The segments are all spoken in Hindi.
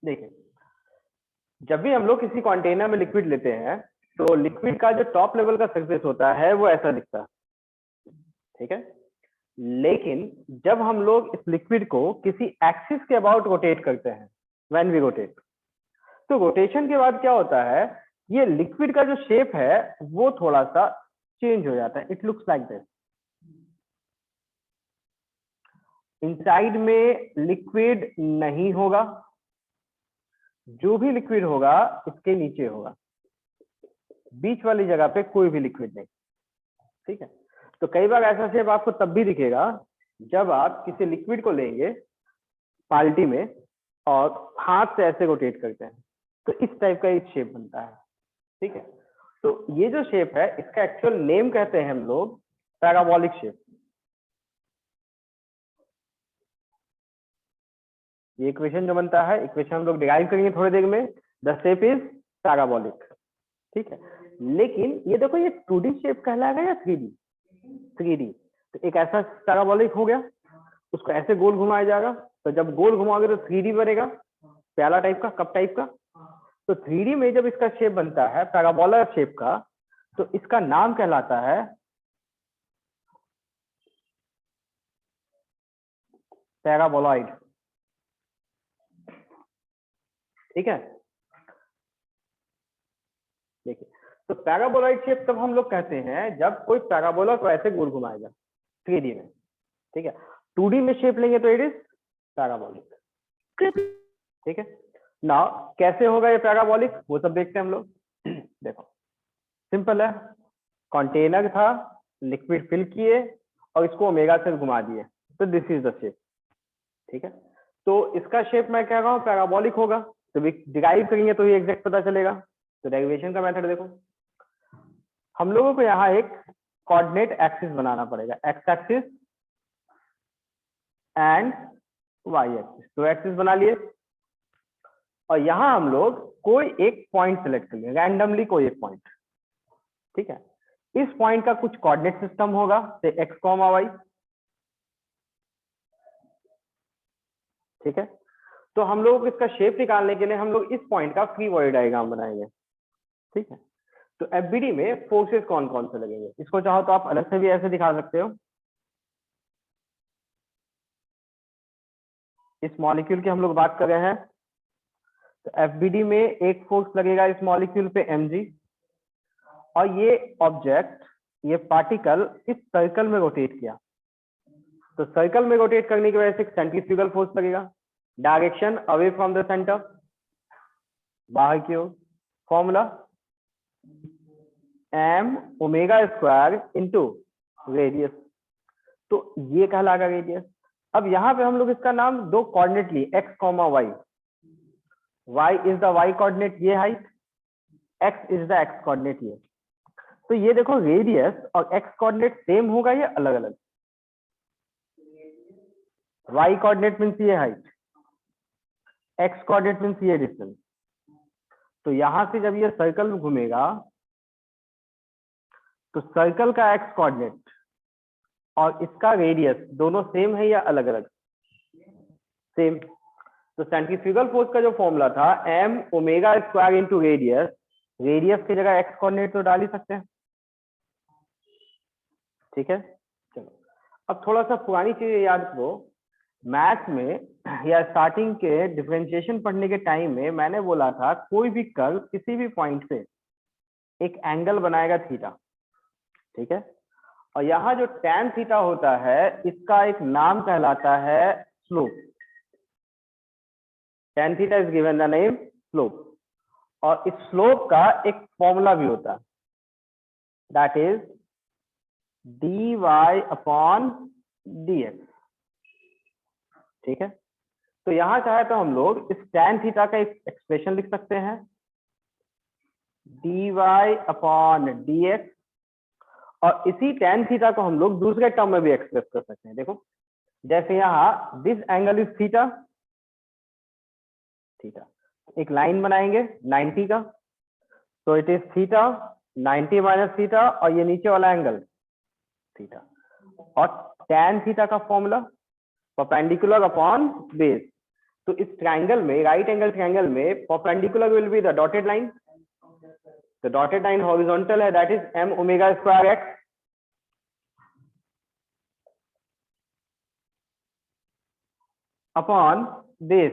देखिए, जब भी हम लोग किसी कंटेनर में लिक्विड लेते हैं तो लिक्विड का जो टॉप लेवल का सरफेस होता है वो ऐसा दिखता है, ठीक है। लेकिन जब हम लोग इस लिक्विड को किसी एक्सिस के अबाउट रोटेट करते हैं, व्हेन वी रोटेट, तो रोटेशन के बाद क्या होता है, ये लिक्विड का जो शेप है वो थोड़ा सा चेंज हो जाता है। It looks like this. Inside में लिक्विड नहीं होगा, जो भी लिक्विड होगा इसके नीचे होगा, बीच वाली जगह पे कोई भी लिक्विड नहीं, ठीक है। तो कई बार ऐसा शेप आपको तब भी दिखेगा जब आप किसी लिक्विड को लेंगे बाल्टी में और हाथ से ऐसे रोटेट करते हैं, तो इस टाइप का एक शेप बनता है, ठीक है। तो ये जो शेप है इसका एक्चुअल नेम कहते हैं हम लोग पैराबोलिक शेप। ये इक्वेशन जो बनता है, इक्वेशन हम लोग डिराइव करेंगे थोड़ी देर में। द शेप इज पैराबोलिक, ठीक है। लेकिन ये देखो, ये 2D शेप कहलाएगा या 3D? 3D। तो एक ऐसा पैराबोलिक हो गया, उसको ऐसे गोल घुमाया जाएगा, तो जब गोल घुमाओगे तो 3D बनेगा, प्याला टाइप का, कप टाइप का। तो 3D में जब इसका शेप बनता है पैराबोला शेप का, तो इसका नाम कहलाता है पैराबोलॉइड, ठीक है। देखिए, तो पैराबोलॉइड शेप तब हम लोग कहते हैं जब कोई पैराबोला को ऐसे गोल घुमाएगा 3D में, ठीक है। 2D में शेप लेंगे तो इट इज पैराबोलिक, ठीक है। नाउ कैसे होगा ये पैराबोलिक, वो सब देखते हैं हम लोग। देखो, सिंपल है, कंटेनर था, लिक्विड फिल किए और इसको ओमेगा से घुमा दिए, तो दिस इज द शेप, ठीक है। तो इसका शेप मैं कह रहा हूँ पैराबोलिक होगा, तो डिराइव करेंगे तो ये एग्जैक्ट पता चलेगा। तो डेरिवेशन का मेथड देखो, हम लोगों को यहाँ एक कोऑर्डिनेट एक्सिस बनाना पड़ेगा, X axis and Y axis. तो एक्सिस बना लिए और यहाँ हम लोग कोई एक पॉइंट सेलेक्ट कर लेंगे, रैंडमली कोई एक पॉइंट, ठीक है। इस पॉइंट का कुछ कोऑर्डिनेट सिस्टम होगा, से एक्स कॉमा वाई, ठीक है। तो हम लोग इसका शेप निकालने के लिए हम लोग इस पॉइंट का फ्री बॉडी डायग्राम बनाएंगे, ठीक है। तो एफबीडी में फोर्सेस कौन कौन से लगेंगे, इसको चाहो तो आप अलग से भी ऐसे दिखा सकते हो। इस मॉलिक्यूल की हम लोग बात कर रहे हैं, तो एफबीडी में एक फोर्स लगेगा इस मॉलिक्यूल पे mg, और ये ऑब्जेक्ट, ये पार्टिकल इस सर्कल में रोटेट किया, तो सर्कल में रोटेट करने की वजह से सेंट्रीफ्यूगल फोर्स लगेगा, direction away from the centre, बाहर की ओर। Formula m omega square into radius, तो ये कहलाएगा रेडियस। अब यहाँ पे हम लोग इसका नाम दो कोऑर्डिनेट लिए, x comma y, y is the y coordinate, ये height, x is the x coordinate, ये। तो ये देखो, रेडियस और x कोऑर्डिनेट सेम होगा या अलग अलग? y कोऑर्डिनेट मींस ये हाइट, x कोऑर्डिनेट मींस ये डिस्टेंस। तो यहां से जब ये सर्कल घूमेगा तो सर्कल का x कोऑर्डिनेट और इसका रेडियस दोनों सेम है या अलग अलग? सेम। तो सेंट्रीफ्यूगल फोर्स का जो फॉर्मूला था m omega square into radius, radius की जगह x कोऑर्डिनेट तो डाल ही सकते हैं, ठीक है। चलो, अब थोड़ा सा पुरानी चीजें याद करो। मैथ में या स्टार्टिंग के डिफरेंशिएशन पढ़ने के टाइम में मैंने बोला था कोई भी कर्व किसी भी पॉइंट पे एक एंगल बनाएगा थीटा, ठीक है। और यहाँ जो tan थीटा होता है इसका एक नाम कहलाता है slope. tan theta is given the name slope, और इस स्लोप का एक फॉर्मूला भी होता है, that is dy upon dx, ठीक है। तो यहां चाहे तो हम लोग इस tan थीटा का एक एक्सप्रेशन लिख सकते हैं, dy अपॉन dx, और इसी tan थीटा को हम लोग दूसरे टर्म में भी एक्सप्रेस कर सकते हैं। देखो, जैसे यहाँ this angle is theta, theta, एक लाइन बनाएंगे 90 का, तो it is theta 90 minus theta, और ये नीचे वाला एंगल थीटा। और tan थीटा का फॉर्मूला परपेंडिकुलर अपॉन बेस, तो इस ट्रायंगल में, राइट एंगल ट्रायंगल में perpendicular will be the dotted line, the dotted line horizontal है, that is m omega square x upon this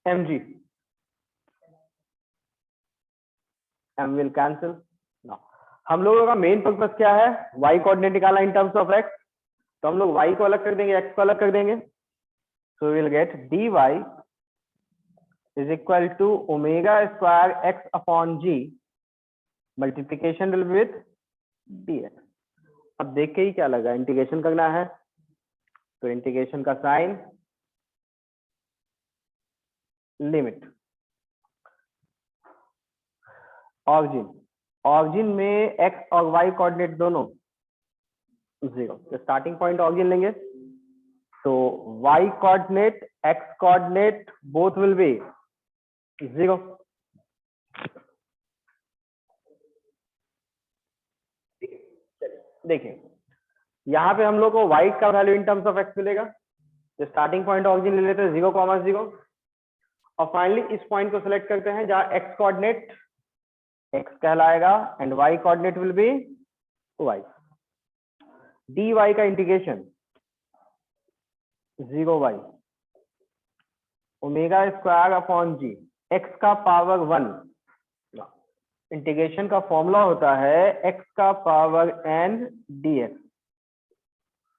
mg, m will cancel. Now हम लोगों का मेन पर्पस क्या है, y कोऑर्डिनेट निकाला इन टर्म्स ऑफ x, तो हम लोग y को अलग कर देंगे, x को अलग कर देंगे, so we will get dy is equal to omega square x upon g multiplication will be with dx. अब देख के ही क्या लगा, इंटीग्रेशन करना है, तो इंटीग्रेशन का साइन लिमिट ऑरिजिन में x और y कोऑर्डिनेट दोनों 0, तो स्टार्टिंग पॉइंट ऑरिजिन लेंगे, तो y coordinate x coordinate both will be 0. देखिए यहाँ पे हम लोग को y का value in terms of x मिलेगा, तो स्टार्टिंग पॉइंट ऑरिजिन ले लेते हैं 0,0 और फाइनली इस पॉइंट को सिलेक्ट करते हैं जहां x कोऑर्डिनेट x कहलाएगा and y coordinate will be y. dy का integration 0y omega square upon g x का पावर 1, इंटीग्रेशन का फॉर्मूला होता है x का पावर n dx,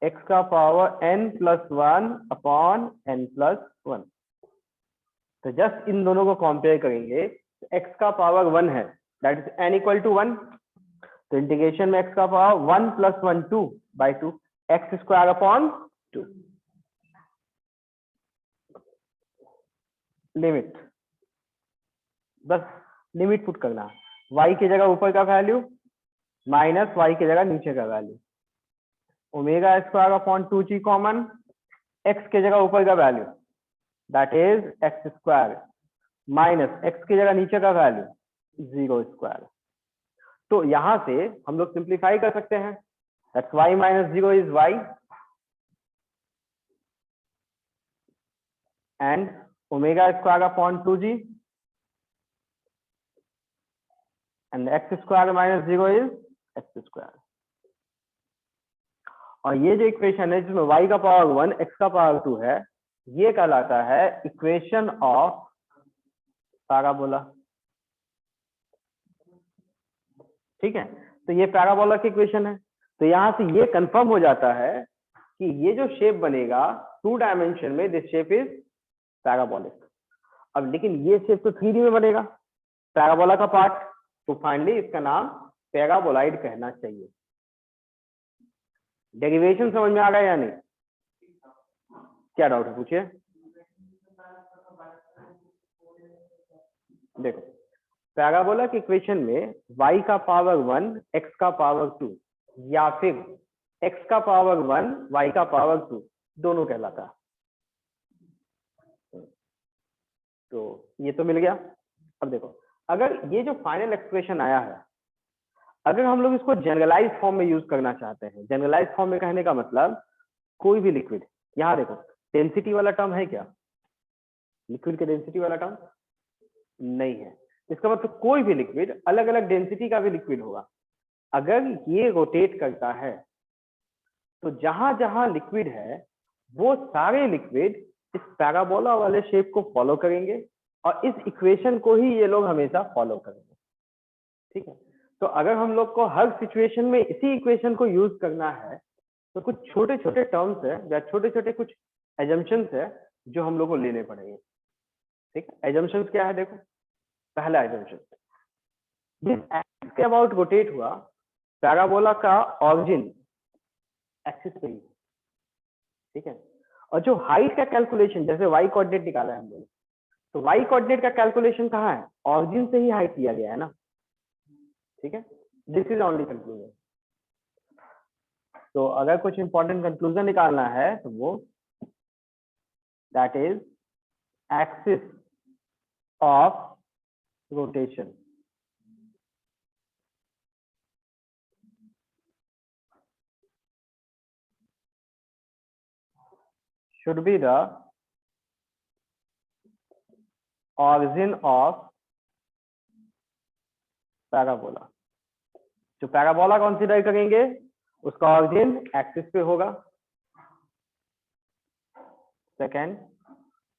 x का power n plus 1 upon n plus 1. तो जस्ट इन दोनों को कंपेयर करेंगे, x का पावर 1 है, that is n equal to 1, तो इंटीग्रेशन में x का power 1 plus 1 2 by 2 x square upon 2. Limit, बस लिमिट पुट करना, y की जगह ऊपर का वैल्यू माइनस y की जगह नीचे का value, omega square upon 2g common, x की जगह ऊपर का value that is x square minus x की जगह नीचे का वैल्यू 0 स्क्वायर. तो यहां से हम लोग सिंप्लीफाई कर सकते हैं, that's y minus 0 is y and omega square upon 2g and x square minus 0 is x square. और ये जो इक्वेशन है जिसमें y का पावर 1 x का पावर 2 है, ये कहलाता है इक्वेशन ऑफ पैराबोला. ठीक है, तो ये पैराबोला की इक्वेशन है. तो यहां से ये कंफर्म हो जाता है कि ये जो शेप बनेगा 2 डायमेंशन में, दिस शेप इज पैराबोलिक. अब लेकिन ये शेप तो 3D में बनेगा पैराबोला का पार्ट, तो फाइनली इसका नाम पैराबोलाइड कहना चाहिए. डेरिवेशन समझ में आ गया या नहीं, क्या डाउट है पूछिए. देखो पैराबोला की इक्वेशन में y का पावर 1 x का पावर 2 या फिर x का पावर 1 y का पावर 2 दोनों कहलाता है. तो ये तो मिल गया. अब देखो अगर ये जो फाइनल एक्सप्रेशन आया है, अगर हम लोग इसको जनरलाइज फॉर्म में यूज करना चाहते हैं, जनरलाइज फॉर्म में कहने का मतलब कोई भी लिक्विड, यहाँ देखो डेंसिटी वाला टर्म है क्या, लिक्विड के डेंसिटी वाला टर्म नहीं है, इसका मतलब कोई भी लिक्विड अलग अलग डेंसिटी का भी लिक्विड होगा. अगर ये रोटेट करता है तो जहां जहां लिक्विड है वो सारे लिक्विड इस पैराबोला वाले शेप को फॉलो करेंगे और इस इक्वेशन को ही ये लोग हमेशा फॉलो करेंगे. ठीक है, तो अगर हम लोग को हर सिचुएशन में इसी इक्वेशन को यूज करना है तो कुछ छोटे छोटे टर्म्स है या छोटे छोटे कुछ एजम्पशंस है जो हम लोग को लेने पड़ेंगे. ठीक है, एजम्पशंस क्या है, देखो पहला एजम्पशन, जिस एक्सिस के अबाउट रोटेट हुआ पैराबोला का ऑरिजिन एक्सिस पे ही. ठीक है, और जो हाइट का कैलकुलेशन, जैसे y कोऑर्डिनेट निकाला है हम लोग, तो y कोऑर्डिनेट का कैलकुलेशन कहाँ है, ऑरिजिन से ही हाइट दिया गया है ना. ठीक है, दिस इज ओनली कंक्लूजन. तो अगर कुछ इंपॉर्टेंट कंक्लूजन निकालना है तो वो that is axis of rotation should be the origin of parabola. जो पैराबोला कंसीडर करेंगे उसका ऑरिजिन एक्सिस पे होगा। Second,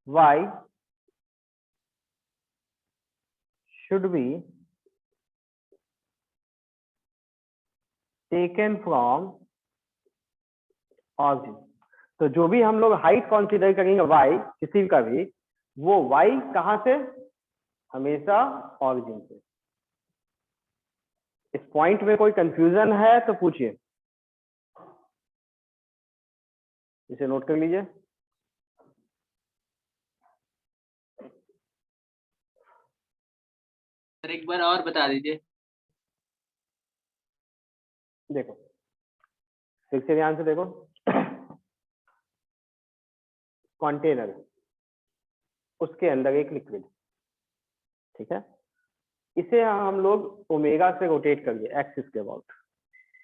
y should be taken from origin। तो जो भी हम लोग हाइट कंसीडर करेंगे y किसी का भी, वो y कहां से? हमेशा ऑरिजिन से। इस पॉइंट में कोई कंफ्यूजन है तो पूछिए, इसे नोट कर लीजिए। सर एक बार और बता दीजिए। देखो फिर से ध्यान से देखो, कंटेनर, उसके अंदर एक लिक्विड, ठीक है, इसे हम लोग ओमेगा से रोटेट करिए एक्सिस के अबाउट,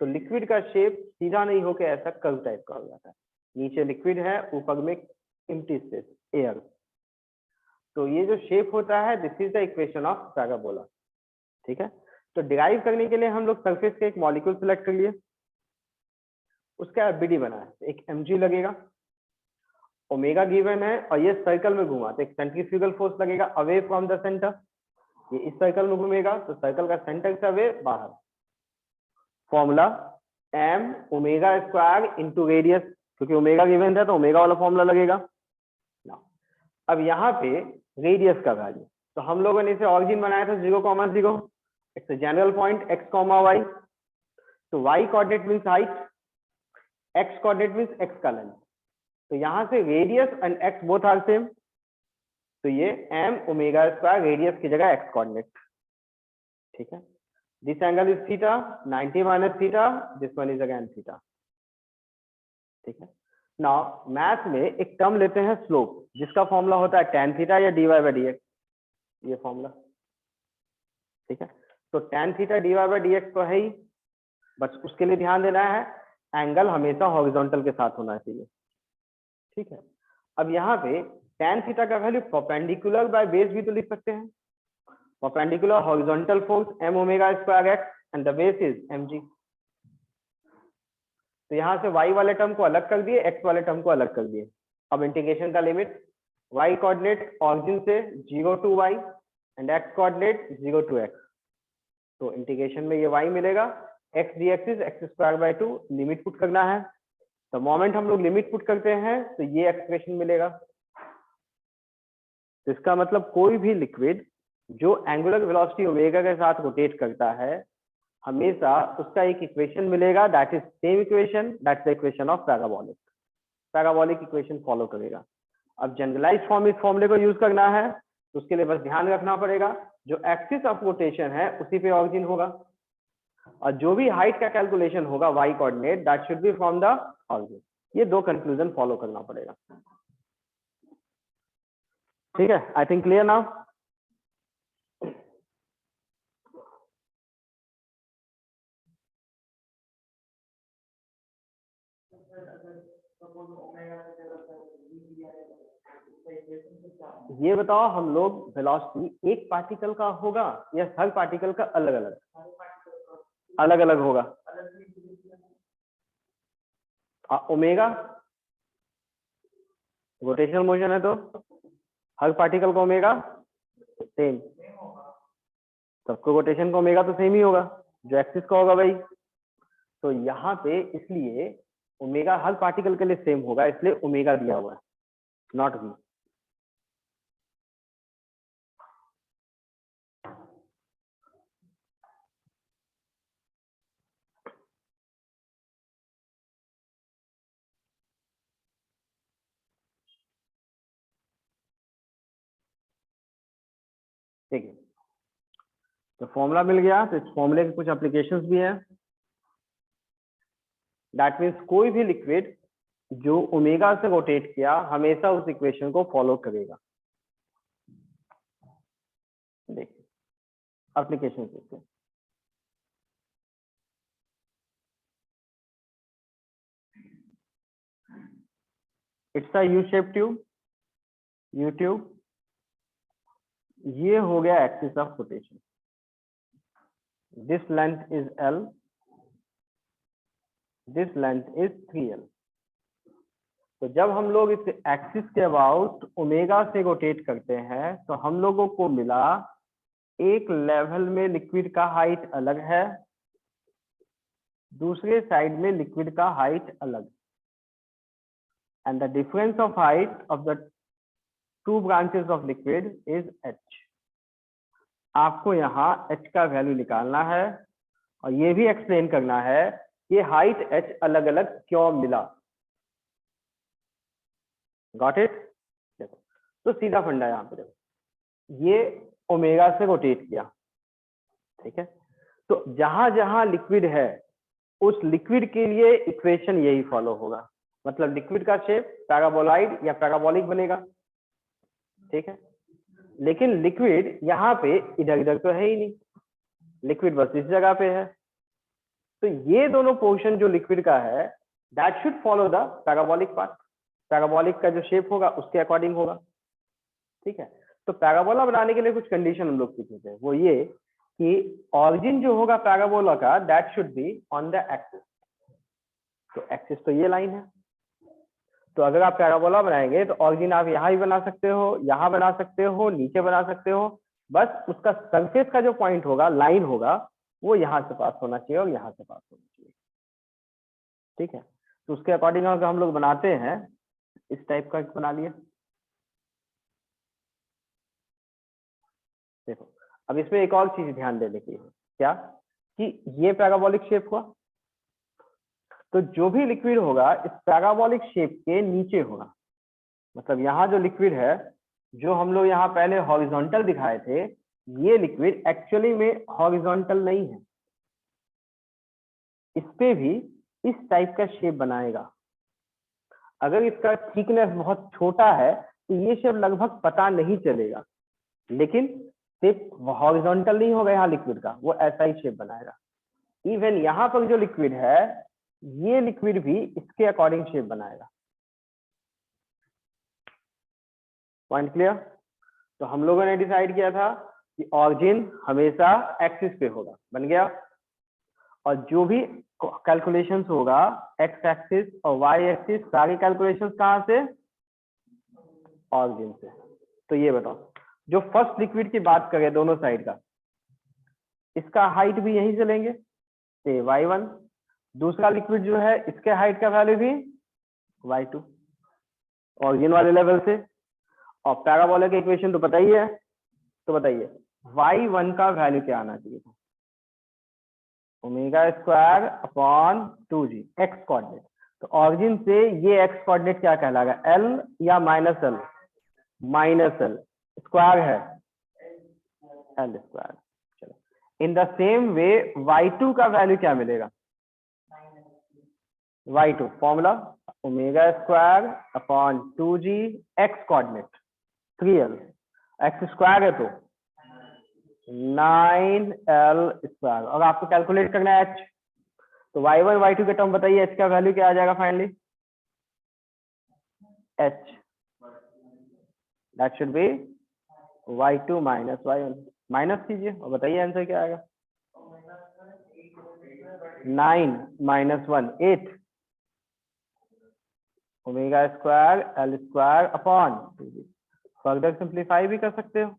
तो लिक्विड का शेप सीधा नहीं होकर ऐसा कर्व टाइप का हो जाता है। नीचे लिक्विड है, ऊपर में एम्प्टी स्पेस एयर। तो ये जो शेप होता है, this is the equation of parabola, ठीक है। तो डिराइव करने के लिए हम लोग सरफेस के एक मॉलिक्यूल सिलेक्ट कर लिए, उसका एफबीडी बना है, एक mg लगेगा, ओमेगा गिवन है और ये सर्कल में घूमा तो एक सेंट्रीफ्यूगल फोर्स लगेगा अवे फ्रॉम द सेंटर। ये इस सर्कल में घूमेगा तो सर्कल का सेंटर से अवे बाहर। Formula m omega square into radius, क्योंकि ओमेगा गिवन है तो ओमेगा वाला फॉर्मूला लगेगा ना। अब यहाँ पे रेडियस का वैल्यू, तो हम लोगों ने इसे ऑरिजिन बनाया था 0,0, it's general point x, y। तो y coordinate means height, x coordinate means x का लेंथ। तो यहां से radius and x both are same, तो ये m ओमेगा स्क्वायर रेडियस की जगह x कोऑर्डिनेट, ठीक है। This angle is theta, 90 minus theta, this one is again theta, ठीक है। नाउ मैथ में एक टर्म लेते हैं स्लोप, जिसका फॉर्मूला होता है tan थीटा या dy बाई dx, ये फॉर्मूला, ठीक है। तो tan theta dy by dx तो है ही, बस उसके लिए ध्यान देना है एंगल हमेशा हॉरिजॉन्टल के साथ होना चाहिए, ठीक है। अब यहाँ पे tan थीटा का वैल्यू परपेंडिकुलर बाय बेस भी तो लिख सकते हैं, perpendicular horizontal force m omega square x and the base is mg। तो यहाँ से y वाले टर्म को अलग कर दिए, x वाले टर्म को अलग कर दिए। अब इंटीग्रेशन का लिमिट, y कोऑर्डिनेट ऑरिजिन से 0 to y and x coordinate 0 to x। तो इंटीग्रेशन में ये y मिलेगा, x dx is x square by 2, limit put करना है। तो मोमेंट हम लोग लिमिट पुट करते हैं तो ये एक्सप्रेशन मिलेगा। तो इसका मतलब कोई भी लिक्विड जो एंगुलर वेलोसिटी ओमेगा के साथ रोटेट करता है, हमेशा उसका एक इक्वेशन मिलेगा, that is same equation, that's the equation of parabolic. Parabolic equation follow करेगा। अब जनरलाइज फॉर्म इस फॉर्मूले को यूज करना है, तो उसके लिए बस ध्यान रखना पड़ेगा जो एक्सिस ऑफ रोटेशन है उसी पे ऑरिजिन होगा, और जो भी हाइट का कैलकुलेशन होगा y coordinate, that should B from the origin. ये दो कंक्लूजन फॉलो करना पड़ेगा, ठीक है। I think clear now. ये बताओ, हम लोग वेलोसिटी एक पार्टिकल का होगा या हर पार्टिकल का अलग अलग? अलग अलग होगा। ओमेगा रोटेशनल मोशन है तो हर पार्टिकल का ओमेगा सेम, सबको रोटेशन का ओमेगा तो सेम ही होगा, जो एक्सिस का होगा भाई। तो यहाँ पे इसलिए ओमेगा हर पार्टिकल के लिए सेम होगा, इसलिए ओमेगा दिया हुआ है, नॉट वी। ठीक है, तो फॉर्मूला मिल गया, तो इस फॉर्मूले के कुछ एप्लीकेशंस भी हैं। दैट मीन्स कोई भी लिक्विड जो ओमेगा से रोटेट किया हमेशा उस इक्वेशन को फॉलो करेगा। देखिए एप्लीकेशन देखते हैं। It's a U shape tube, U tube, ये हो गया axis of rotation, this length is L, this length is 3L। तो जब हम लोग इस एक्सिस के अबाउट ओमेगा से रोटेट करते हैं तो हम लोगों को मिला एक लेवल में लिक्विड का हाइट अलग है, दूसरे साइड में लिक्विड का हाइट अलग, and the difference of height of the two branches of liquid is h। आपको यहाँ h का वैल्यू निकालना है और ये भी एक्सप्लेन करना है ये हाइट h अलग अलग क्यों मिला। Got it? देखो तो सीधा फंडा यहाँ पे देखो, ये ओमेगा से रोटेट किया, ठीक है। तो जहां जहां लिक्विड है उस लिक्विड के लिए इक्वेशन यही फॉलो होगा, मतलब लिक्विड का शेप पैराबोलॉइड या पैराबोलिक बनेगा, ठीक है। लेकिन लिक्विड यहाँ पे इधर इधर तो है ही नहीं, लिक्विड बस इस जगह पे है। तो ये दोनों पोर्शन जो लिक्विड का है that should follow the parabolic part, parabolic का जो शेप होगा उसके अकॉर्डिंग होगा, ठीक है। तो पैराबोला बनाने के लिए कुछ कंडीशन हम लोग सीखे थे, वो ये कि ऑरिजिन जो होगा पैराबोला का that should be on the axis. तो एक्सिस तो ये लाइन है, तो अगर आप पैराबोला बनाएंगे तो ऑरिजिन आप यहाँ भी बना सकते हो, यहाँ बना सकते हो, नीचे बना सकते हो, बस उसका सरफेस का जो पॉइंट होगा, लाइन होगा, वो यहाँ से पास होना चाहिए और यहाँ से पास होना चाहिए, ठीक है। तो उसके अकॉर्डिंग अगर हम लोग बनाते हैं, इस टाइप का बना लिया। देखो अब इसमें एक और चीज ध्यान देने की है, क्या कि ये पैराबोलिक शेप हुआ, तो जो भी लिक्विड होगा इस पैराबोलिक शेप के नीचे होगा, मतलब यहाँ जो लिक्विड है, जो हम लोग यहाँ पहले हॉरिजॉन्टल दिखाए थे, ये लिक्विड एक्चुअली में हॉरिजॉन्टल नहीं है, इस पे भी इस टाइप का शेप बनाएगा। अगर इसका थिकनेस बहुत छोटा है तो ये शेप लगभग पता नहीं चलेगा, लेकिन शेप हॉरिजॉन्टल नहीं होगा यहाँ लिक्विड का, वो ऐसा ही शेप बनाएगा। इवन यहाँ पर जो लिक्विड है, ये लिक्विड भी इसके अकॉर्डिंग शेप बनाएगा। Point clear? तो हम लोगों ने डिसाइड किया था कि ऑरिजिन हमेशा एक्सिस पे होगा, बन गया। और जो भी कैलकुलेशंस होगा एक्स एक्सिस और वाई एक्सिस, सारी कैलकुलेशंस कहाँ से? ऑरिजिन से। तो ये बताओ, जो फर्स्ट लिक्विड की बात करें दोनों साइड का, इसका हाइट भी यहीं से लेंगे, से y1, दूसरा लिक्विड जो है इसके हाइट का वैल्यू भी y2, ऑरिजिन वाले लेवल से। और पैराबोलिक इक्वेशन तो पता ही है, तो बताइए y1 का वैल्यू क्या आना चाहिए था? Omega square upon 2g, X coordinate. तो ऑरिजिन से ये एक्स कोऑर्डिनेट क्या कहलाएगा? l या minus L? Minus L, square है एल स्क्वायर। चलो, in the same way y2 का वैल्यू क्या मिलेगा? y2 formula omega square upon 2g, X coordinate 3l, x square है तो 9l स्क्वायर, और आपको कैलकुलेट करना है h। तो y1 y2 के टर्म बताइए h का वैल्यू क्या आ जाएगा finally? h that should be y2 minus y1, minus कीजिए और बताइए आंसर क्या आएगा? 9 minus 1 8, omega square L square upon, further simplify भी कर सकते हो,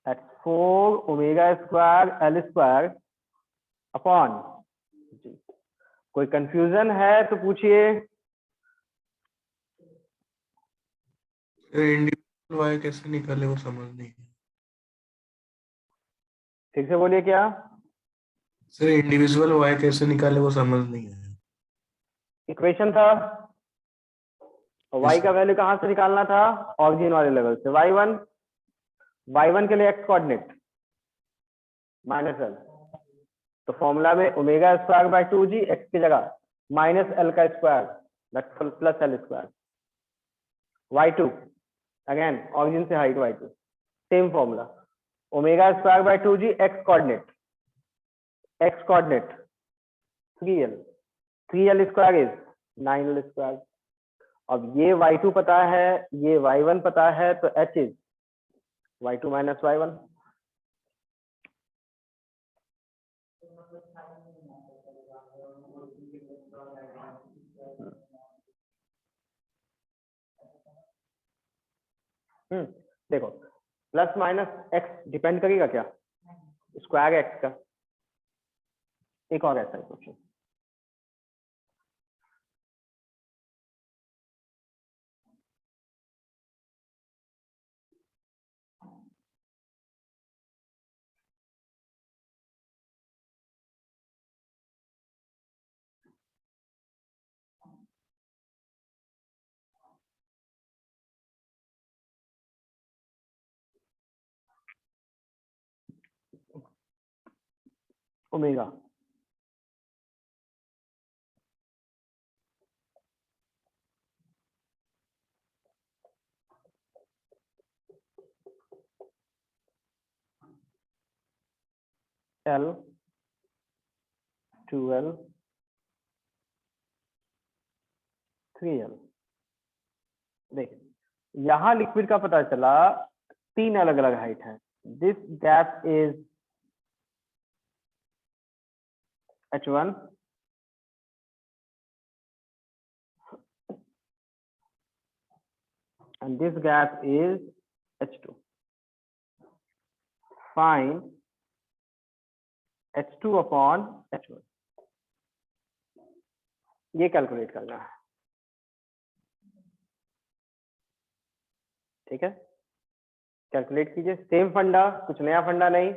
that's 4 omega square L square upon G. कोई कंफ्यूजन है तो पूछिए। इंडिविजुअल वाई कैसे निकाले वो समझ नहीं है। ठीक से बोलिए क्या? सर इंडिविजुअल वाई कैसे निकाले वो समझ नहीं है। इक्वेशन था, y का वैल्यू कहां से निकालना था? ऑरिजिन वाले लेवल से। y1 के लिए एक्स कोऑर्डिनेट माइनस एल, तो फॉर्मूला में omega square by 2g, X की जगह माइनस एल का square plus L square. y2 again origin से height y2, same formula omega square by 2g, X coordinate 3l square is 9l square. अब ये y2 पता है, ये y1 पता है, तो h is y2 minus y1। देखो प्लस माइनस एक्स डिपेंड करेगा क्या, स्क्वायर एक्स का। एक और ऐसा question, omega L 2L 3L। देखिए यहां लिक्विड का पता चला 3 अलग अलग हाइट है। This gap is H1 and this gap is H2। Find H2 upon H1, ये कैलकुलेट करना है। ठीक है, कैलकुलेट कीजिए। सेम फंडा, कुछ नया फंडा नहीं।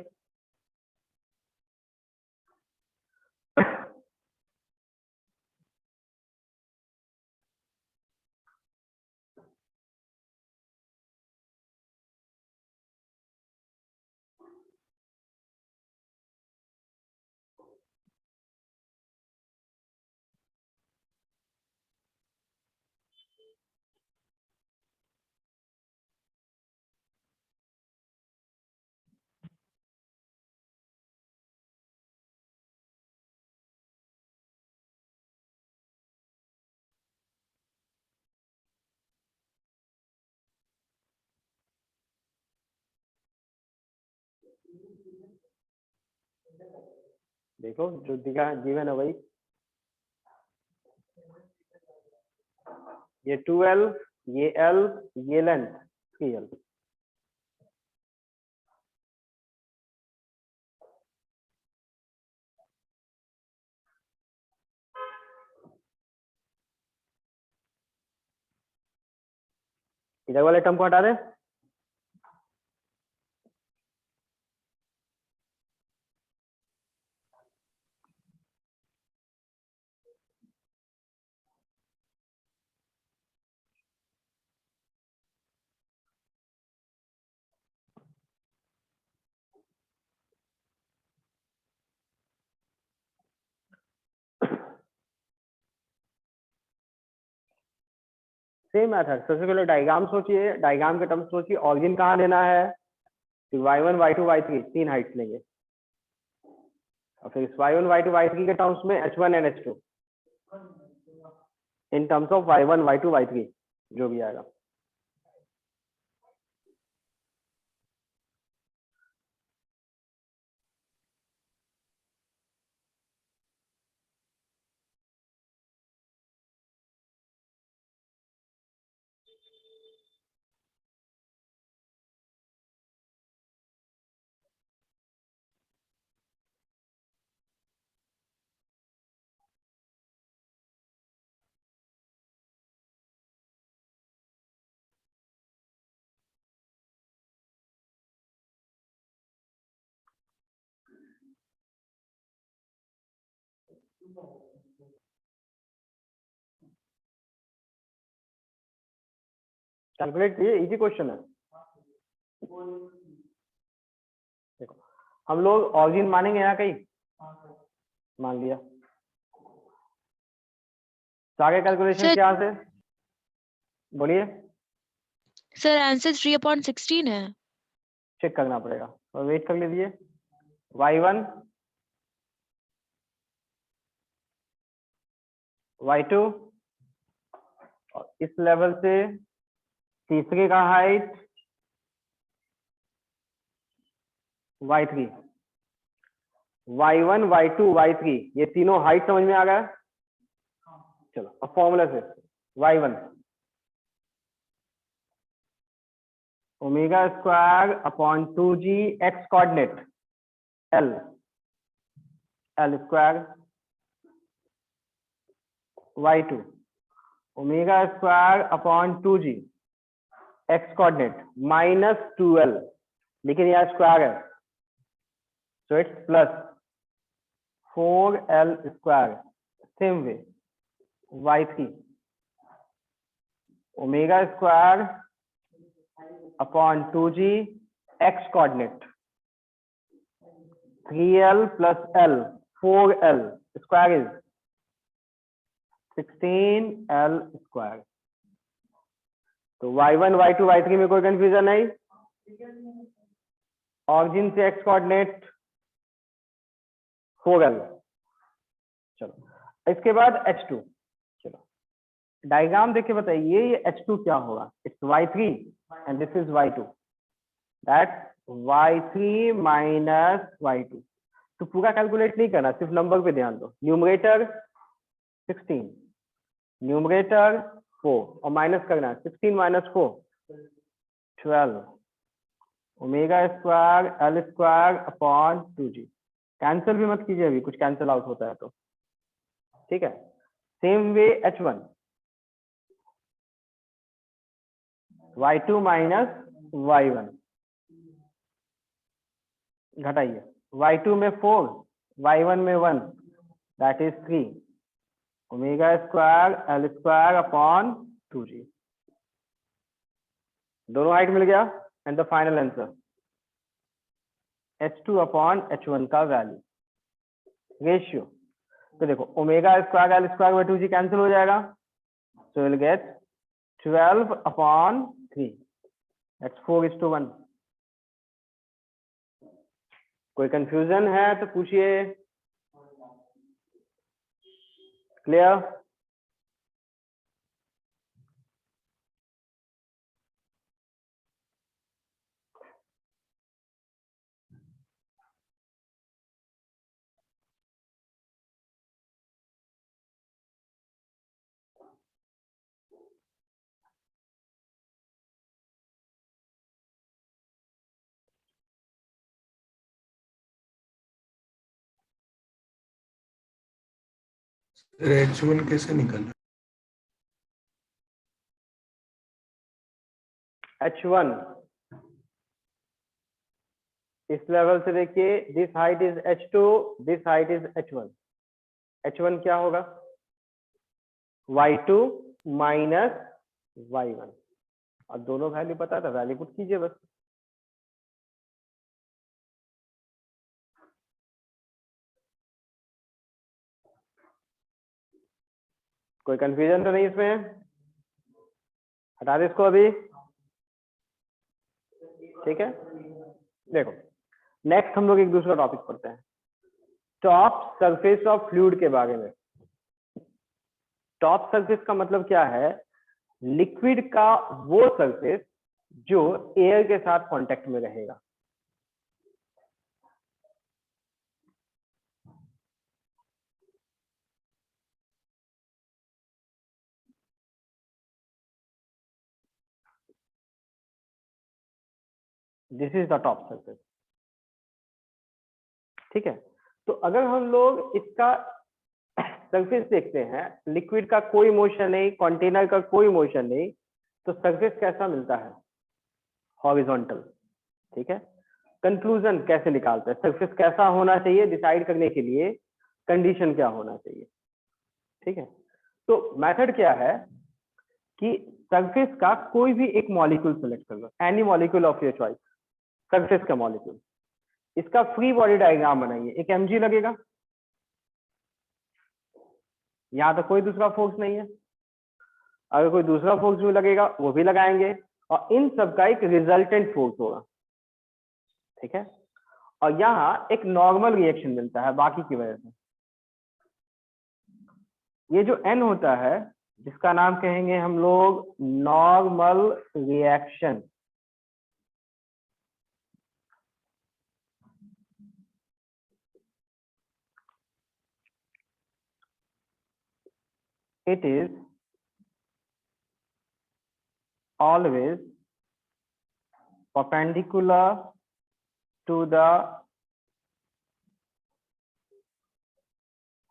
देखो जो दिखा जीवन है वही, ये 2L, ये L, ये लेंथ 3L। इधर वाले टर्म को हटा दें। सेम मेथड, सबसे पहले डायग्राम सोचिए, डायग्राम के टर्म सोचिए, ऑरिजिन कहाँ लेना है, फिर y1 y2 y3 तीन हाइट्स लेंगे, और फिर y1 y2 y3 के टर्म्स में h1 and h2 in terms of y1 y2 y3 जो भी आएगा। कैलकुलेट कीजिए, इजी क्वेश्चन है। देखो हम लोग ऑरिजिन मानेंगे यहाँ कहीं, मान लिया, सारे कैलकुलेशन क्या से बोलिए। सर आंसर 3/16 है। चेक करना पड़ेगा और वेट कर लीजिए। y1 y2 और इस लेवल से तीसरे का height y3, y1, y2, y3 ये तीनों हाइट समझ में आ गया। चलो अब फॉर्मूला से y1 omega square upon 2g x coordinate l square, y2 omega square upon 2g x coordinate minus 2l, लेकिन यह स्क्वायर है so it's plus 4l square. Same way y3 omega square upon 2g x coordinate 3l plus l 4l square is 16l square. तो y1 y2 y3 में कोई कंफ्यूजन नहीं, ऑरिजिन से x कोऑर्डिनेट 4l। चलो इसके बाद H2, चलो डायग्राम देख के बताइए ये H2 क्या होगा। It's y3 and this is y2, that y3 minus y2। तो पूरा कैलकुलेट नहीं करना, सिर्फ नंबर पे ध्यान दो। न्यूमरेटर 16, न्यूमरेटर 4 और माइनस करना 16 minus 4 12 omega square l square upon 2g। Cancel भी मत कीजिए, अभी कुछ कैंसिल आउट होता है तो, ठीक है। Same way H1 y2 minus y1 घटाइए, y2 में 4 y1 में 1 that is 3 omega square l square upon 2g। दोनों हाइट मिल गया and the final answer H2 upon H1 का वैल्यू रेशियो। तो देखो omega square l square by 2g cancel हो जाएगा, so will get 12 upon 3 that's 4:1। कोई कंफ्यूजन है तो पूछिए। क्लियर? H1 कैसे निकाला? H1 इस लेवल से देखिए, this height is H2, this height is H1। H1 क्या होगा? y2 माइनस y1, और दोनों वैल्यू पता था, वैल्यू पुट कीजिए बस। कोई कंफ्यूजन तो नहीं इसमें? हटा दे इसको अभी, ठीक है। देखो नेक्स्ट हम लोग एक दूसरा टॉपिक पढ़ते हैं, टॉप सरफेस ऑफ फ्लूइड के बारे में। टॉप सरफेस का मतलब क्या है? लिक्विड का वो सरफेस जो एयर के साथ कांटेक्ट में रहेगा। This is the top surface, ठीक है। तो अगर हम लोग इसका सरफेस देखते हैं, लिक्विड का कोई मोशन नहीं, कंटेनर का कोई मोशन नहीं, तो सरफेस कैसा मिलता है? हॉरिजॉन्टल, ठीक है। कंक्लूजन कैसे निकालते हैं? सरफेस कैसा होना चाहिए डिसाइड करने के लिए कंडीशन क्या होना चाहिए, ठीक है। तो मेथड क्या है कि सरफेस का कोई भी एक मॉलिक्यूल सेलेक्ट कर लो, any molecule of your choice, surface का मॉलिक्यूल, इसका फ्री बॉडी डायग्राम बनाइए। एक mg लगेगा, यहाँ तो कोई दूसरा फोर्स नहीं है, अगर कोई दूसरा फोर्स भी लगेगा वो भी लगाएंगे, और इन सब का एक रिजल्टेंट फोर्स होगा, ठीक है। और यहाँ एक नॉर्मल रिएक्शन मिलता है बाकी की वजह से। ये जो n होता है, जिसका नाम कहेंगे हम लोग normal reaction, it is always perpendicular to the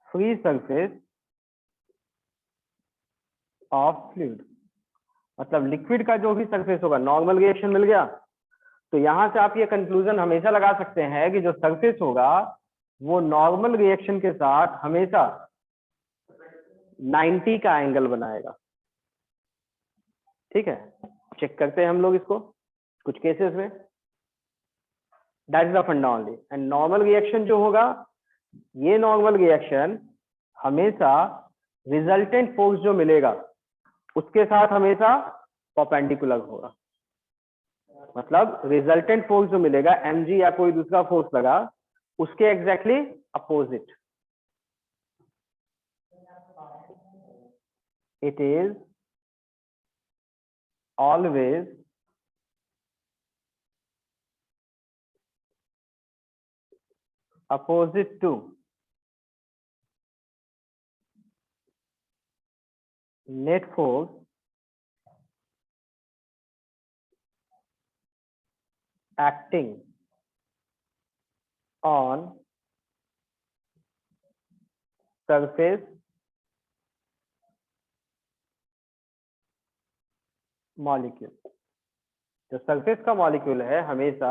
free surface of fluid। मतलब लिक्विड का जो भी सरफेस होगा, नॉर्मल रिएक्शन मिल गया, तो यहां से आप ये कंक्लूजन हमेशा लगा सकते हैं कि जो सरफेस होगा वो नॉर्मल रिएक्शन के साथ हमेशा 90 का एंगल बनाएगा। ठीक है, चेक करते हैं हम लोग इसको कुछ केसेस में। दैट इज द फंडा ओनली। एंड नॉर्मल रिएक्शन जो होगा, ये नॉर्मल रिएक्शन हमेशा रिजल्टेंट फोर्स जो मिलेगा उसके साथ हमेशा परपेंडिकुलर होगा। मतलब रिजल्टेंट फोर्स जो मिलेगा mg या कोई दूसरा फोर्स लगा, उसके exactly opposite. It is always opposite to net force acting on surface molecule. जो सरफेस का मॉलिक्यूल है हमेशा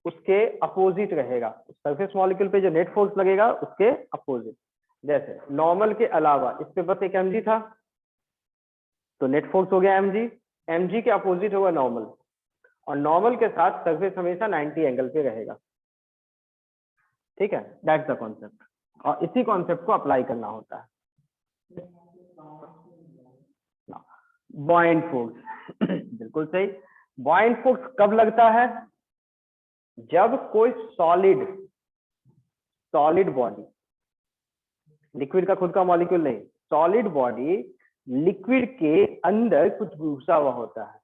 उसके अपोजिट रहेगा। सरफेस मॉलिक्यूल पे जो नेट फोर्स लगेगा उसके अपोजिट। जैसे नॉर्मल के अलावा इस पे बस एक mg था, तो नेट फोर्स हो गया mg। mg के अपोजिट होगा नॉर्मल, और नॉर्मल के साथ सरफेस हमेशा 90 एंगल पे रहेगा। ठीक है, दैट्स द कॉन्सेप्ट। और इसी कॉन्सेप्ट को अप्लाई करना होता है। बॉयंट फोर्स बिल्कुल सही। बॉयंट फोर्स कब लगता है? जब कोई सॉलिड बॉडी, लिक्विड का खुद का मॉलिक्यूल नहीं, सॉलिड बॉडी लिक्विड के अंदर कुछ घुसा हुआ होता है।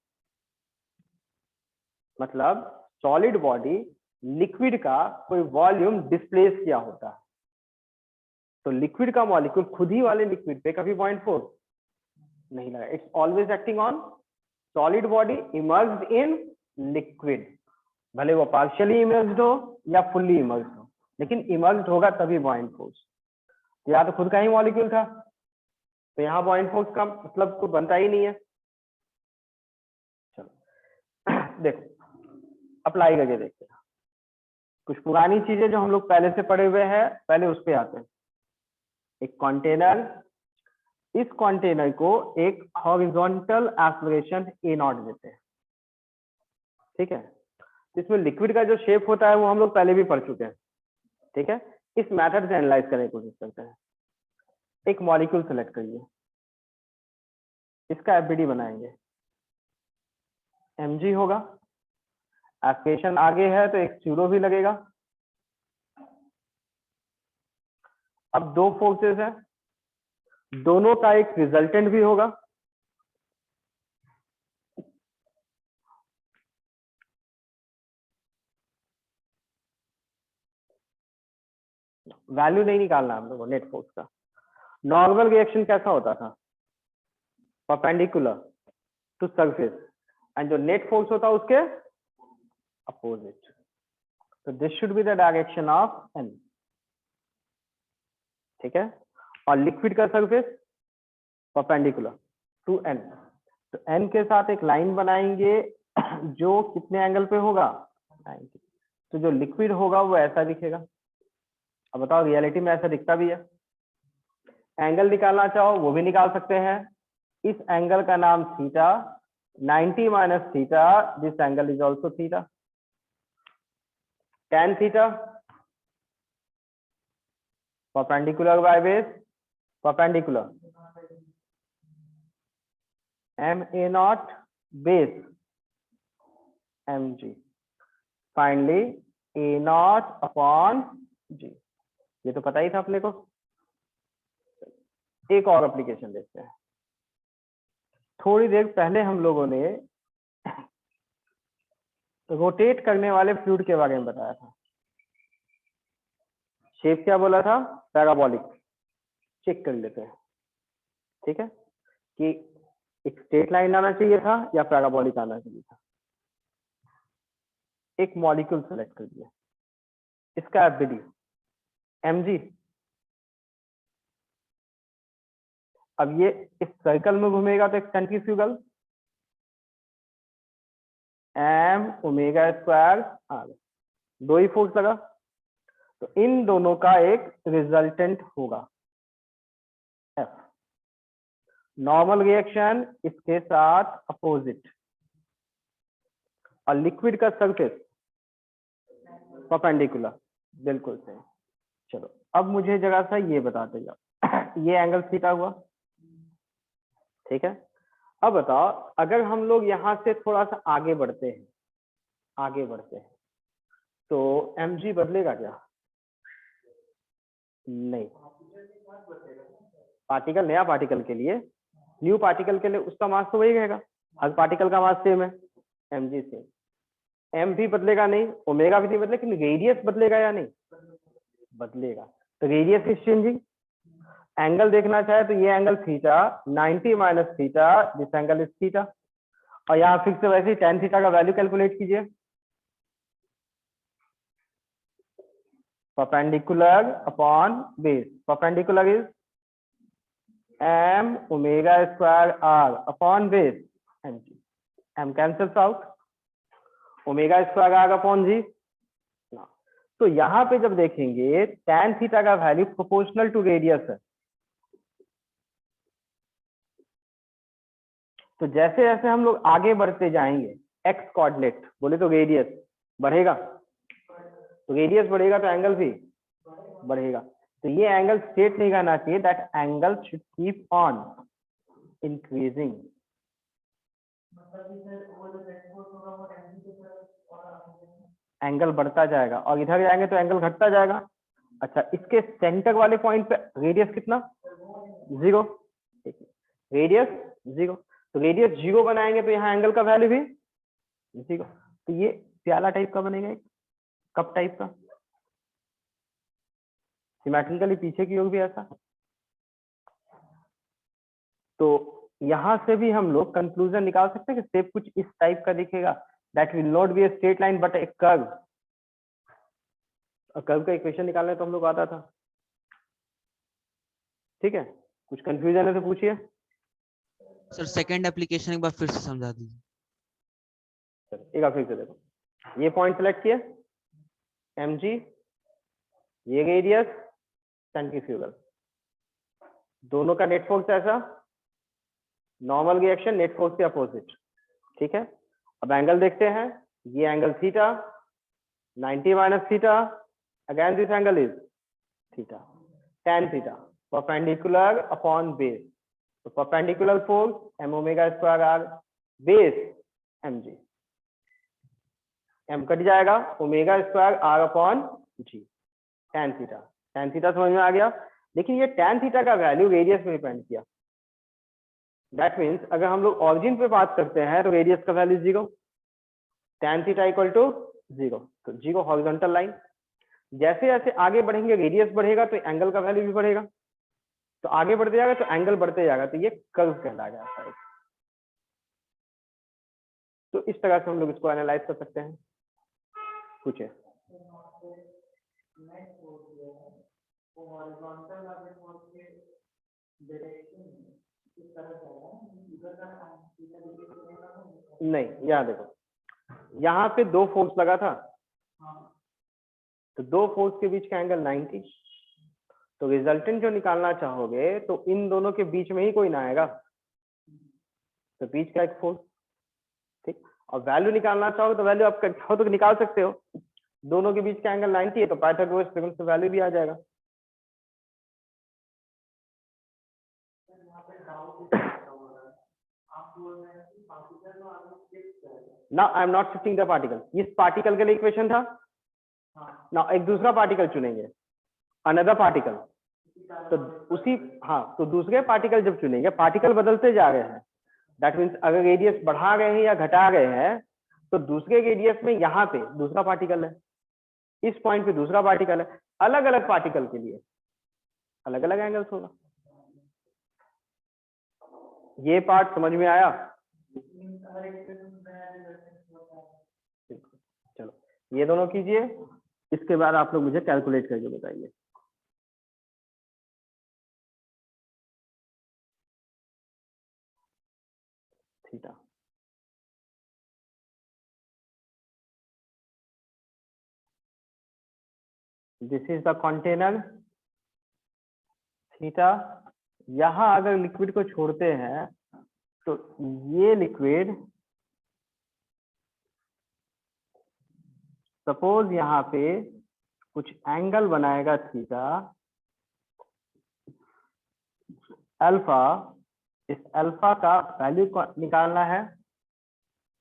मतलब सॉलिड बॉडी लिक्विड का कोई वॉल्यूम डिस्प्लेस किया होता है, तो लिक्विड का मॉलिक्यूल खुद ही वाले लिक्विड पे कभी बॉयंट फोर्स नहीं लगा। It's always acting on solid body emerged in liquid, भले वो पार्शियली इमर्ज्ड हो या फुल्ली इमर्ज्ड हो, लेकिन इमर्ज्ड होगा तभी बॉयंट फोर्स। या तो खुद का ही मॉलिक्यूल था, तो यहाँ बॉयंट फोर्स का मतलब कुछ बनता ही नहीं है। चलो देखो अप्लाई करके देखते हैं कुछ पुरानी चीजें जो हम लोग पहले से पढ़े हुए हैं, पहले उस पे आते हैं। एक कंटेनर, इस कंटेनर को एक हॉरिजॉन्टल एस्पिरेशन A0 देते हैं। ठीक है, इसमें लिक्विड का जो शेप होता है वो हम लोग पहले भी पढ़ चुके हैं। ठीक है, इस मेथड से एनालाइज करने की कोशिश करते हैं। एक मॉलिक्यूल सेलेक्ट करिए, इसका एफबीडी बनाएंगे, mg होगा, एस्पिरेशन आगे है तो एक स्यूडो भी लगेगा। अब दो फोर्सेस है, दोनों का एक रिजल्टेंट भी होगा। वैल्यू नहीं निकालना हम लोगों को नेट फोर्स का। नॉर्मल रिएक्शन कैसा होता था? परपेंडिकुलर टू सरफेस, एंड जो नेट फोर्स होता है उसके अपोजिट। तो this should be the direction of n। ठीक है, और लिक्विड का सरफेस परपेंडिकुलर टू n, तो n के साथ एक लाइन बनाएंगे जो कितने एंगल पे होगा? 90। तो जो लिक्विड होगा वो ऐसा दिखेगा। अब बताओ रियलिटी में ऐसा दिखता भी है? एंगल निकालना चाहो वो भी निकाल सकते हैं। इस एंगल का नाम theta, 90 minus theta, this angle is also theta. tan theta perpendicular by base, perpendicular ma0 base mg, finally a0 upon g। ये तो पता ही था अपने को। एक और एप्लीकेशन देखते हैं। थोड़ी देर पहले हम लोगों ने रोटेट करने वाले फ्लूइड के बारे में बताया था। शेप क्या बोला था? पैराबोलिक। चेक कर लेते हैं। ठीक है, कि एक स्ट्रेट लाइन आना चाहिए था या पैराबोलिक आना चाहिए था। एक मॉलिक्यूल सेलेक्ट कर दिया, इसका एफबीडी mg। अब ये इस सर्कल में घूमेगा तो एक centrifugal m omega square r, दो ही फोर्स लगा, तो इन दोनों का एक रिजल्टेंट होगा F। नॉर्मल रिएक्शन इसके साथ अपोजिट, और लिक्विड का सरफेस परपेंडिकुलर, बिल्कुल सही। चलो अब मुझे जरा सा ये बताते जाओ ये एंगल थीटा हुआ, ठीक है। अब बताओ अगर हम लोग यहाँ से थोड़ा सा आगे बढ़ते हैं, तो mg बदलेगा क्या? नहीं, पार्टिकल, नया पार्टिकल के लिए, न्यू पार्टिकल के लिए उसका मास तो वही रहेगा, हर पार्टिकल का मास सेम है, mg सेम। m भी बदलेगा नहीं, ओमेगा भी नहीं बदलेगा, लेकिन रेडियस बदलेगा या नहीं? बदलेगा। तो रेडियस इज चेंजिंग। एंगल देखना चाहे तो ये angle theta 90 minus theta, this angle is theta. और यहाँ फिर से वैसे ही tan थीटा का वैल्यू कैलकुलेट कीजिए, perpendicular upon base, perpendicular is m omega square r upon base mg, m cancels out, omega square r upon g। तो यहाँ पे जब देखेंगे tan थीटा का वैल्यू प्रोपोर्शनल टू रेडियस है, तो जैसे जैसे हम लोग आगे बढ़ते जाएंगे x कोऑर्डिनेट बोले तो रेडियस बढ़ेगा, तो रेडियस बढ़ेगा तो एंगल भी बढ़ेगा। तो ये एंगल स्ट्रेट नहीं रहना चाहिए, that angle should keep on increasing. Angle बढ़ता जाएगा और इधर जाएंगे तो एंगल घटता जाएगा। अच्छा, इसके सेंटर वाले पॉइंट पे रेडियस कितना? 0, रेडियस 0, तो रेडियस 0 बनाएंगे तो यहाँ एंगल का वैल्यू भी 0। तो ये प्याला टाइप का बनेगा, एक कप टाइप का, सिमेट्रिकली पीछे की ओर भी ऐसा। तो यहां से भी हम लोग कंक्लूजन निकाल सकते हैं कि शेप कुछ इस टाइप का दिखेगा, that will not be a straight line but A curve. और कर्व का इक्वेशन निकालने तो हम लोग आता था, ठीक है। कुछ कंफ्यूजन है तो पूछिए। सर सेकंड एप्लीकेशन एक बार फिर से समझा दीजिए। एक बार फिर से देखो, ये पॉइंट सेलेक्ट किया mg, ये रेडियस सेंट्रीफ्यूगल, दोनों का नेट फोर्स ऐसा, नॉर्मल रिएक्शन नेट फोर्स के अपोजिट, ठीक है। अब एंगल देखते हैं, ये angle theta 90 minus theta, again this angle is theta, tan theta, perpendicular upon base, तो perpendicular force m omega square r, base mg, m cut जाएगा, omega square r upon g, tan theta. tan theta समझ में आ गया, लेकिन ये tan थीटा का वैल्यू रेडियस पे डिपेंड किया। दैट मीन्स अगर हम लोग ऑरिजिन पे बात करते हैं तो रेडियस का value 0, tan theta equal to 0, तो 0 हॉरिजॉन्टल लाइन। जैसे जैसे आगे बढ़ेंगे रेडियस बढ़ेगा तो एंगल का वैल्यू भी बढ़ेगा, तो आगे बढ़ते जाएगा तो एंगल बढ़ते जाएगा, तो ये कर्व कहलाएगा ऐसा। तो इस तरह से हम लोग इसको एनालाइज कर सकते हैं। पूछे। नहीं, यहाँ देखो, यहाँ पे दो फोर्स लगा था, तो दो फोर्स के बीच का एंगल 90, तो रिजल्टेंट जो निकालना चाहोगे तो इन दोनों के बीच में ही कोई ना आएगा, तो बीच का एक फोर्स, ठीक। और वैल्यू निकालना चाहोगे तो वैल्यू आप चाहो तो निकाल सकते हो, दोनों के बीच का एंगल 90 है तो पाइथागोरस थ्योरम से वैल्यू भी आ जाएगा। Now I am not shifting the particle, इस पार्टिकल के लिए इक्वेशन था ना, एक दूसरा पार्टिकल चुनेंगे, अनदर पार्टिकल, तो उसी, हाँ, तो दूसरे पार्टिकल जब चुनेंगे, पार्टिकल बदलते जा रहे हैं, दैट मीन्स अगर रेडियस बढ़ा रहे हैं या घटा रहे हैं तो दूसरे रेडियस में यहाँ पे दूसरा पार्टिकल है, इस पॉइंट पे दूसरा पार्टिकल है, अलग अलग पार्टिकल के लिए अलग अलग एंगल्स होगा। ये पार्ट समझ में आया? चलो ये दोनों कीजिए, इसके बाद आप लोग मुझे कैलकुलेट करके बताइए। Theta, this is the container theta. यहां अगर लिक्विड को छोड़ते हैं तो ये लिक्विड सपोज यहाँ पे कुछ एंगल बनाएगा थीटा अल्फा। इस अल्फा का वैल्यू निकालना है।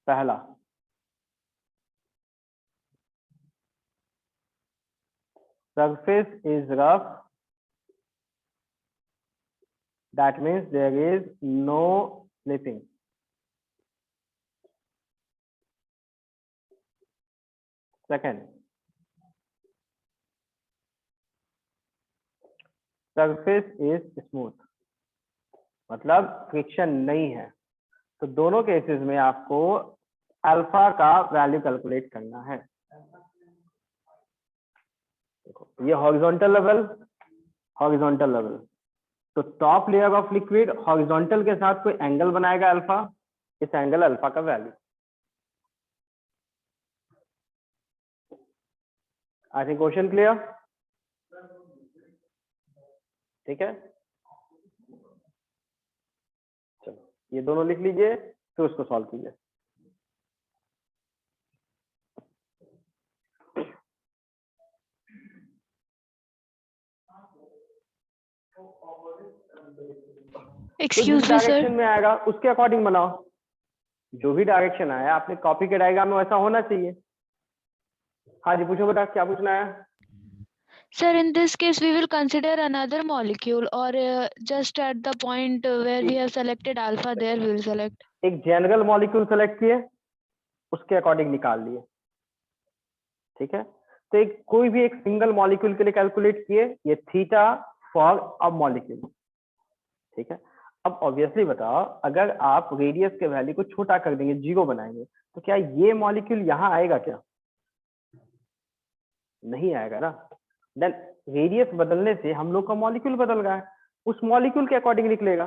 पहला, surface is rough, that means there is no slipping. Second, surface is smooth, मतलब फ्रिक्शन नहीं है। तो दोनों केसेस में आपको अल्फा का वैल्यू कैलकुलेट करना है। देखो ये हॉरिजॉन्टल लेवल, हॉरिजॉन्टल लेवल, तो top layer of liquid horizontal के साथ कोई एंगल बनाएगा अल्फा, इस एंगल अल्फा का value. I think question clear? ठीक है, चलो ये दोनों लिख लीजिए, फिर उसको सॉल्व कीजिए। Excuse me, direction sir. में आएगा उसके अकॉर्डिंग बनाओ। जो भी डायरेक्शन आया आपने कॉपी के डायग्राम में वैसा होना चाहिए। हाँ जी पूछो बेटा, क्या पूछना है? Sir, in this case, we will consider another molecule, or just at the point where we have selected alpha, there we will select. एक जनरल मॉलिक्यूल सेलेक्ट किए, उसके अकॉर्डिंग निकाल लिए। ठीक है, तो एक कोई भी एक सिंगल मॉलिक्यूल के लिए कैलकुलेट किए, ये थीटा फॉर अ मॉलिक्यूल। ठीक है, अब ऑब्वियसली बताओ, अगर आप रेडियस के वैल्यू को छोटा कर देंगे, जीरो बनाएंगे, तो क्या ये मॉलिक्यूल यहाँ आएगा क्या? नहीं आएगा ना। देन रेडियस बदलने से हम लोग का मॉलिक्यूल बदल रहा है, उस मॉलिक्यूल के अकॉर्डिंग निकलेगा।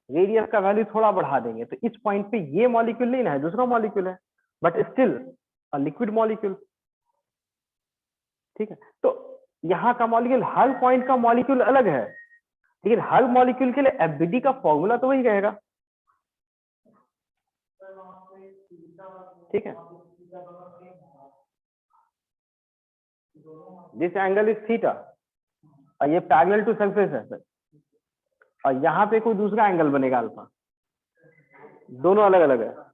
रेडियस का वैल्यू थोड़ा बढ़ा देंगे तो इस पॉइंट पे ये मॉलिक्यूल नहीं ना है, दूसरा मॉलिक्यूल है, but still a liquid molecule. ठीक है, तो यहाँ का मॉलिक्यूल, हर पॉइंट का मॉलिक्यूल अलग है, लेकिन हर मॉलिक्यूल के लिए एफबीडी का फॉर्मूला तो वही रहेगा। ठीक है, दिस एंगल इज थीटा और ये पैरेलल टू सरफेस है सर, और यहाँ पे कोई दूसरा एंगल बनेगा अल्फा, दोनों अलग अलग है।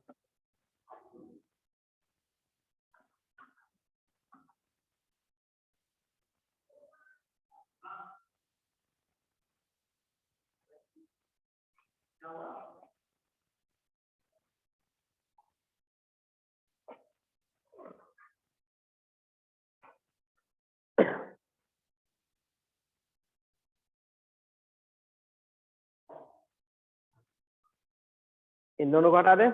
इन दोनों को हटा दें।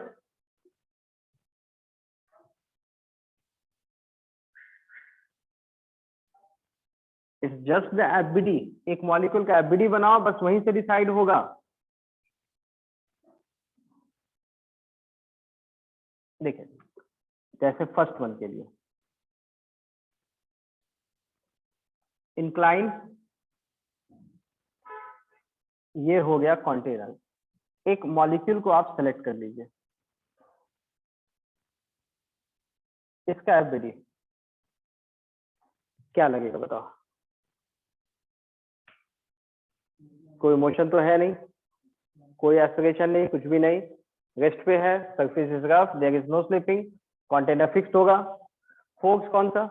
इट्स जस्ट द एफबीडी, एक मॉलिक्यूल का एफबीडी बनाओ, बस वहीं से डिसाइड होगा। देखिए जैसे फर्स्ट वन के लिए इंक्लाइन, ये हो गया कंटेनर। एक मॉलिक्यूल को आप सेलेक्ट कर लीजिए, इसका एफबीडी क्या लगेगा बताओ? कोई मोशन तो है नहीं, कोई एक्सेलरेशन नहीं, कुछ भी नहीं, रेस्ट पे है, surface is rough, there is no slipping, container fixed होगा। फोर्स कौन सा?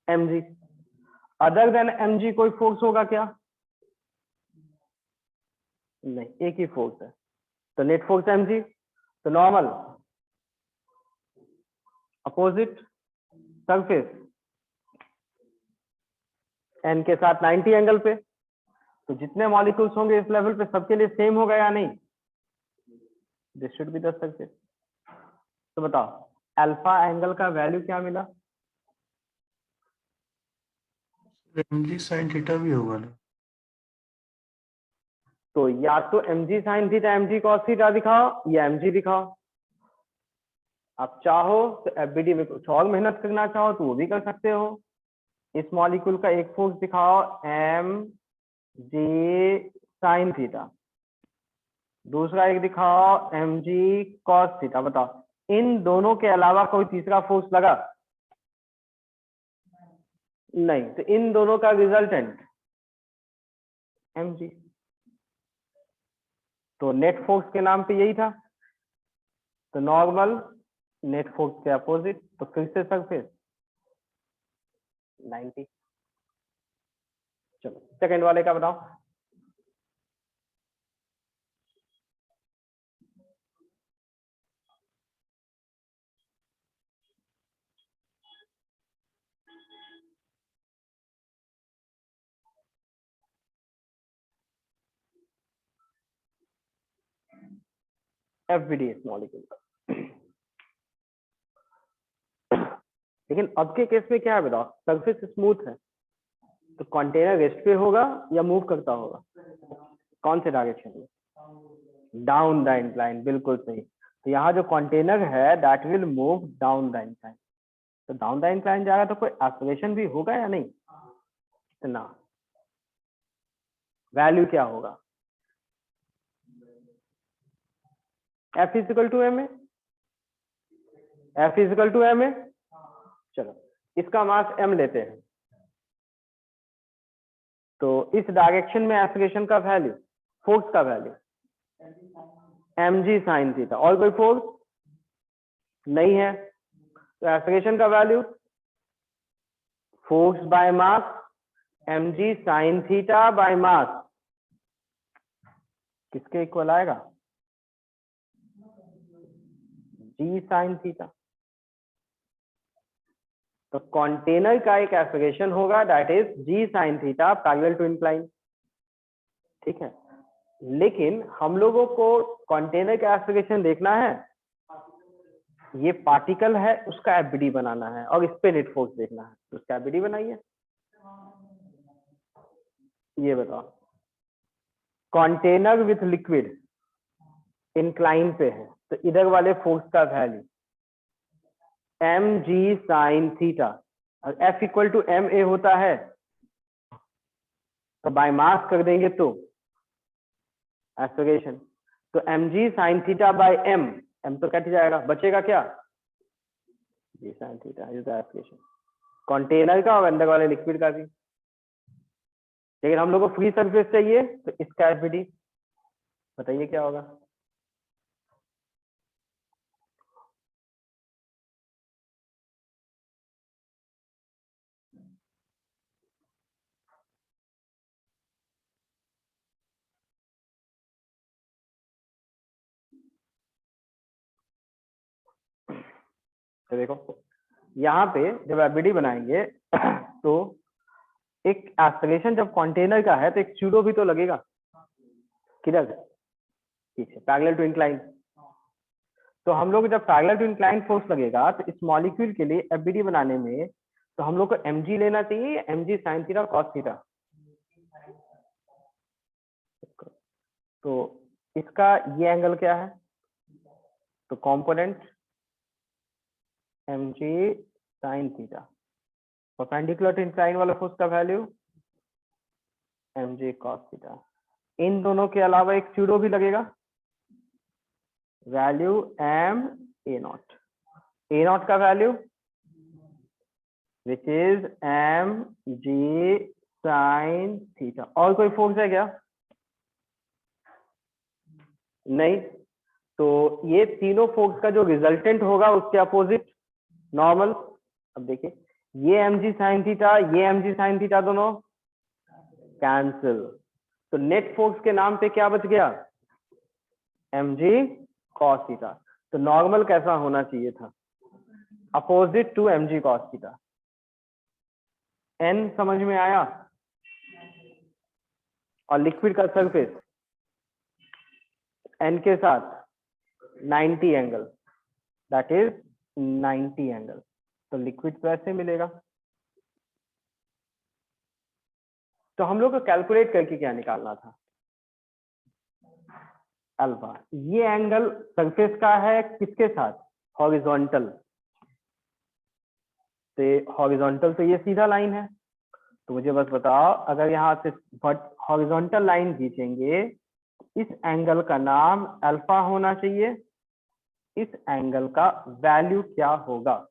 mg। अदर देन mg कोई फोर्स होगा क्या? नहीं, एक ही फोर्स है, तो नेट फोर्स mg। तो नॉर्मल, अपोजिट, सरफेस n के साथ 90 एंगल पे, तो जितने मॉलिक्यूल्स होंगे इस लेवल पे सबके लिए सेम होगा या नहीं? This should be the surface. तो बताओ अल्फा एंगल का वैल्यू क्या मिला? mg sin थीटा भी होगा ना? तो या तो mg sin theta mg cos theta दिखाओ या mg दिखाओ। आप चाहो तो एफबीडी में कुछ और मेहनत करना चाहो तो वो भी कर सकते हो। इस मॉलिक्यूल का एक फोर्स दिखाओ mg sin थीटा, दूसरा एक दिखाओ mg cos थीटा। बताओ इन दोनों के अलावा कोई तीसरा फोर्स लगा? नहीं, तो इन दोनों का रिजल्टेंट mg। तो नेट फोर्स के नाम पे यही था, तो नॉर्मल नेट फोर्स के अपोजिट, तो फिर से सरफेस 90। चलो सेकंड वाले का बताओ। एफबीडी मॉलिक्यूल का। लेकिन अब के केस में क्या है बताओ, सरफेस स्मूथ है तो कंटेनर रेस्ट पे होगा या मूव करता होगा? कौन से डायरेक्शन में? डाउन द इंक्लाइन, बिल्कुल सही। तो यहाँ जो कंटेनर है that will move down the incline, तो डाउन द इंक्लाइन जाएगा तो कोई एक्सेलरेशन भी होगा या नहीं? कितना वैल्यू क्या होगा? F equal to M A, F equal to M A. चलो इसका मास m लेते हैं, तो इस डायरेक्शन में एक्सेलरेशन का वैल्यू, फोर्स का वैल्यू mg sin थीटा। और कोई फोर्स नहीं है, तो एक्सेलरेशन का value force by mass mg sin theta by mass किसके इक्वल आएगा? g sin theta. तो कंटेनर का एक एक्सेलरेशन होगा that is g sin theta parallel to incline, ठीक है। लेकिन हम लोगों को कंटेनर का एक्सेलरेशन देखना है, ये पार्टिकल है उसका एफबीडी बनाना है और इस पे नेट फोर्स देखना है, तो उसका एफबीडी बनाइए। ये बताओ कंटेनर विथ लिक्विड इंक्लाइन पे है, तो इधर वाले फोर्स का वैल्यू mg sin थीटा, और F equal to M A होता है, तो बाय मास कर देंगे तो एक्सेलरेशन, तो mg sin theta bye m, m तो कट जाएगा, बचेगा क्या? g sin theta is the acceleration container का और अंदर वाले लिक्विड का भी। लेकिन हम लोग को फ्री सरफेस चाहिए, तो इसका एफबीडी बताइए क्या होगा? तो देखो यहाँ पे जब एफबीडी बनाएंगे तो एक एक्सेलरेशन जब कंटेनर का है तो एक स्यूडो भी तो लगेगा, किधर? पीछे, पैरेलल टू इंक्लाइन। तो हम लोग जब पैरेलल टू इंक्लाइन फोर्स लगेगा तो इस मॉलिक्यूल के लिए एफबीडी बनाने में तो हम लोग को mg लेना चाहिए या mg sin theta cos theta? तो इसका ये एंगल क्या है? तो component mg sin theta, perpendicular to incline वाला फोर्स का वैल्यू mg cos थीटा। इन दोनों के अलावा एक स्यूडो भी लगेगा, value m a naught, a naught का value which is mg sin theta. और कोई फोर्स है क्या? नहीं, तो ये तीनों फोर्स का जो रिजल्टेंट होगा उसके अपोजिट नॉर्मल। अब देखिए ये mg sin थीटा, ये mg sin थीटा दोनों कैंसिल, तो नेट फोर्स के नाम पे क्या बच गया? mg cos theta. तो नॉर्मल कैसा होना चाहिए था? Opposite to mg cos theta. n समझ में आया? और लिक्विड का सरफेस n के साथ 90 एंगल, दैट इज 90 एंगल। तो लिक्विड को ऐसे मिलेगा। तो हम लोग को कैलकुलेट करके क्या निकालना था, अल्फा। ये एंगल सरफेस का है किसके साथ, हॉरिजॉन्टल। तो हॉरिजॉन्टल तो ये सीधा लाइन है, तो मुझे बस बताओ अगर यहाँ से हॉरिजॉन्टल लाइन खींचेंगे, इस एंगल का नाम अल्फा होना चाहिए, इस एंगल का वैल्यू क्या होगा।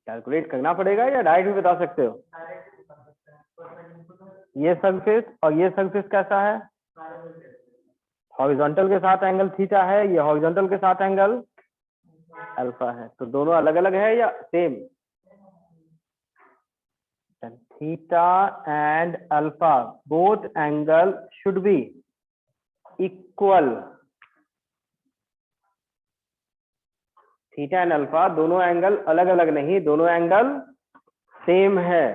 कैलकुलेट करना पड़ेगा या डायरेक्ट भी बता सकते हो। ये सरफेस और ये सरफेस कैसा है, हॉरिजॉन्टल के साथ एंगल थीटा है, ये हॉरिजॉन्टल के साथ एंगल अल्फा है। तो दोनों अलग अलग है या same, theta and alpha both angle should be equal. Theta and alpha दोनों एंगल अलग अलग नहीं, दोनों एंगल सेम है।